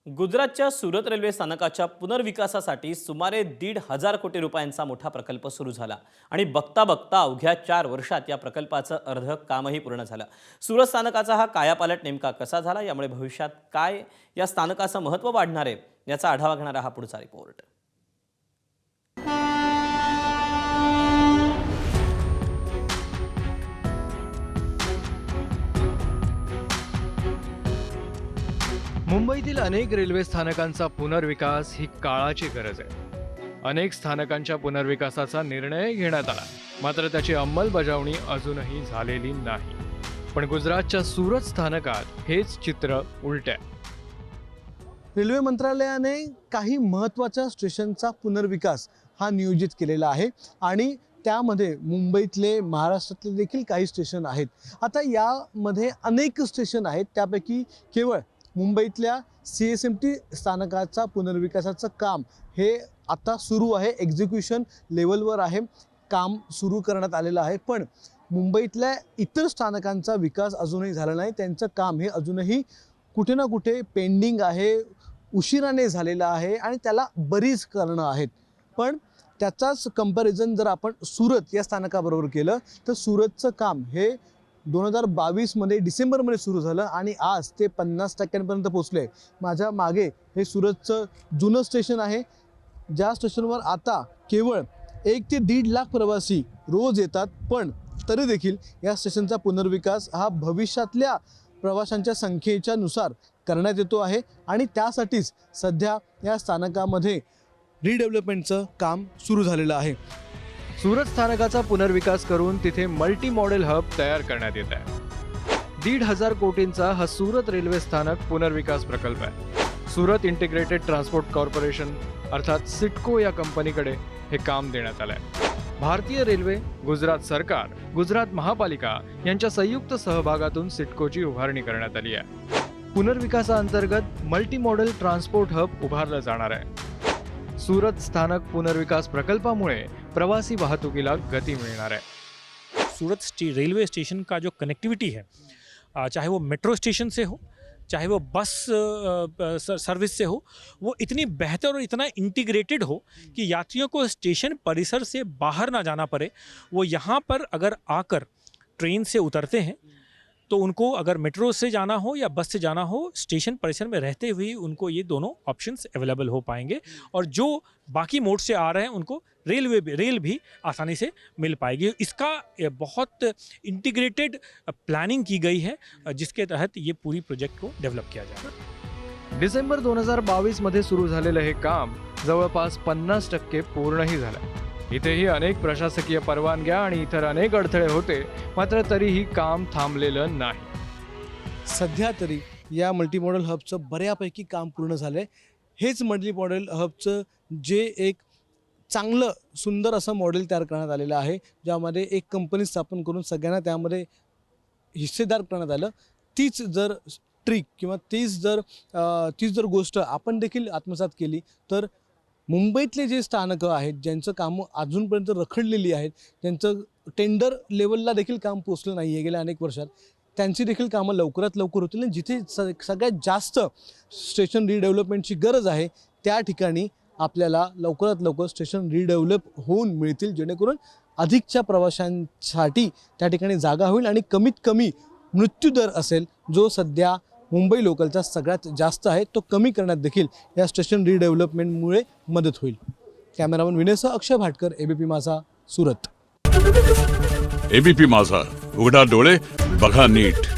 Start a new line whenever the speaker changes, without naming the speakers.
गुजरातच्या सुरत रेल्वे स्थानकाच्या पुनर्विकासासाठी सुमारे 1,500 कोटी रुपयांचा मोठा प्रकल्प सुरू झाला आणि बघता बघता अवघ्या 4 वर्षात या प्रकल्पाचं अर्ध कामही पूर्ण झालं। सुरत स्थानकाचा हा कायापालट नेमका कसा झाला, यामुळे भविष्यात काय या स्थानकाचं महत्त्व वाढणार आहे याचा आढावा घेणारा हा पुढचा रिपोर्ट।
मुंबईतील अनेक रेल्वे स्थानकांचा पुनर्विकास ही काळाची गरज आहे। अनेक स्थानकांच्या पुनर्विकासाचा निर्णय घेण्यात आला, मात्र त्याची अंमलबजावणी अजूनही झालेली नाही। पण गुजरातच्या सुरत स्थानकात हेच चित्र उलट आहे।
रेल्वे मंत्रालयाने काही महत्त्वाच्या स्टेशनचा पुनर्विकास हा नियोजित केलेला आहे आणि त्यामध्ये मुंबईतले, महाराष्ट्रातले देखील काही स्टेशन आहेत। आता यामध्ये अनेक स्टेशन आहेत, त्यापैकी केवळ मुंबईतल्या CSMT स्थानकाचा पुनर्विकासाचं काम हे आता सुरू आहे, एक्झिक्युशन लेवलवर आहे, काम सुरू करण्यात आलेलं आहे। पण मुंबईतल्या इतर स्थानकांचा विकास अजूनही झाला नाही, त्यांचं काम हे अजूनही कुठे ना कुठे पेंडिंग आहे, उशिराने झालेलं आहे आणि त्याला बरीच कारणं आहेत। पण त्याचाच कंपॅरिझन जर आपण सुरत या स्थानकाबरोबर केलं तर सुरतचं काम हे 2022 मध्ये डिसेंबरमध्ये सुरू झालं आणि आज ते 50% पोहोचले। माझ्या मागे हे सुरतचं जुनं स्टेशन आहे, ज्या स्टेशनवर आता केवळ 1 ते 1.5 लाख प्रवासी रोज येतात। पण तरी देखील या स्टेशनचा पुनर्विकास हा भविष्यातल्या प्रवाशांच्या संख्येच्या नुसार करण्यात येतो आहे आणि त्यासाठीच सध्या या स्थानकामध्ये रिडेव्हलपमेंटचं काम सुरू झालेलं आहे।
सुरत स्थानकाचा पुनर्विकास करून तिथे मल्टी मॉडेल हब तयार करण्यात येत आहे। 1,500 कोटींचा हा सुरत रेल्वे स्थानक पुनर्विकास प्रकल्प आहे। सुरत इंटिग्रेटेड ट्रान्सपोर्ट कॉर्पोरेशन अर्थात सिटको या कंपनीकडे हे काम देण्यात आलंय। भारतीय रेल्वे, गुजरात सरकार, गुजरात महापालिका यांच्या संयुक्त सहभागातून सिटकोची उभारणी करण्यात आली आहे। पुनर्विकासाअंतर्गत मल्टी मॉडेल ट्रान्सपोर्ट हब उभारलं जाणार आहे। सूरत स्थानक पुनर्विकास प्रकल्पामुळे प्रवासी वाहतुकीला गती मिळणार है।
सूरत रेलवे स्टेशन का जो कनेक्टिविटी है, चाहे वो मेट्रो स्टेशन से हो, चाहे वो बस सर्विस से हो, वो इतनी बेहतर और इतना इंटीग्रेटेड हो कि यात्रियों को स्टेशन परिसर से बाहर ना जाना पड़े। वो यहाँ पर अगर आकर ट्रेन से उतरते हैं तो उनको अगर मेट्रो से जाना हो या बस से जाना हो, स्टेशन परिसर में रहते हुए उनको ये दोनों ऑप्शंस अवेलेबल हो पाएंगे और जो बाकी मोड से आ रहे हैं उनको रेल भी आसानी से मिल पाएगी। इसका बहुत इंटीग्रेटेड प्लानिंग की गई है, जिसके तहत ये पूरी प्रोजेक्ट को डेवलप किया जाएगा।
डिसेंबर 2022 मध्ये सुरू झालेलं हे काम जवळपास 50% पूर्णही झालं। इथेही अनेक प्रशासकीय परवानग्या आणि इतर अनेक अडथळे होते, मात्र तरीही काम थांबलेलं नाही।
सध्या तरी या मल्टीमॉडेल हबचं बऱ्यापैकी काम पूर्ण झालं आहे। हेच मल्टीमॉडेल हबचं जे एक चांगलं सुंदर असं मॉडेल तयार करण्यात आलेलं आहे, ज्यामध्ये एक कंपनी स्थापन करून सगळ्यांना त्यामध्ये हिस्सेदार करण्यात आलं। तीच जर ट्रिक किंवा तीच जर गोष्ट आपण देखील आत्मसात केली तर मुंबईतले जे स्थानकं आहेत, ज्यांचं कामं अजूनपर्यंत रखडलेली आहेत, ज्यांचं टेंडर लेवलला देखील काम पोचलं नाही आहे गेल्या अनेक वर्षात, त्यांची देखील कामं लवकरात लवकर होतील आणि जिथे सगळ्यात जास्त स्टेशन रिडेव्हलपमेंटची गरज आहे त्या ठिकाणी आपल्याला लवकरात लवकर स्टेशन रिडेव्हलप होऊन मिळतील, जेणेकरून अधिकच्या प्रवाशांसाठी त्या ठिकाणी जागा होईल आणि कमीत कमी मृत्यूदर असेल, जो सध्या मुंबई लोकलचा सगळ्यात जास्त आहे, तो कमी करण्यात देखील या स्टेशन रिडेव्हलपमेंटमुळे मदत होईल। कॅमेरामन विनयसह अक्षय भाटकर, ABP माझा, सुरत।
ABP माझा, उघडा डोळे बघा नीट।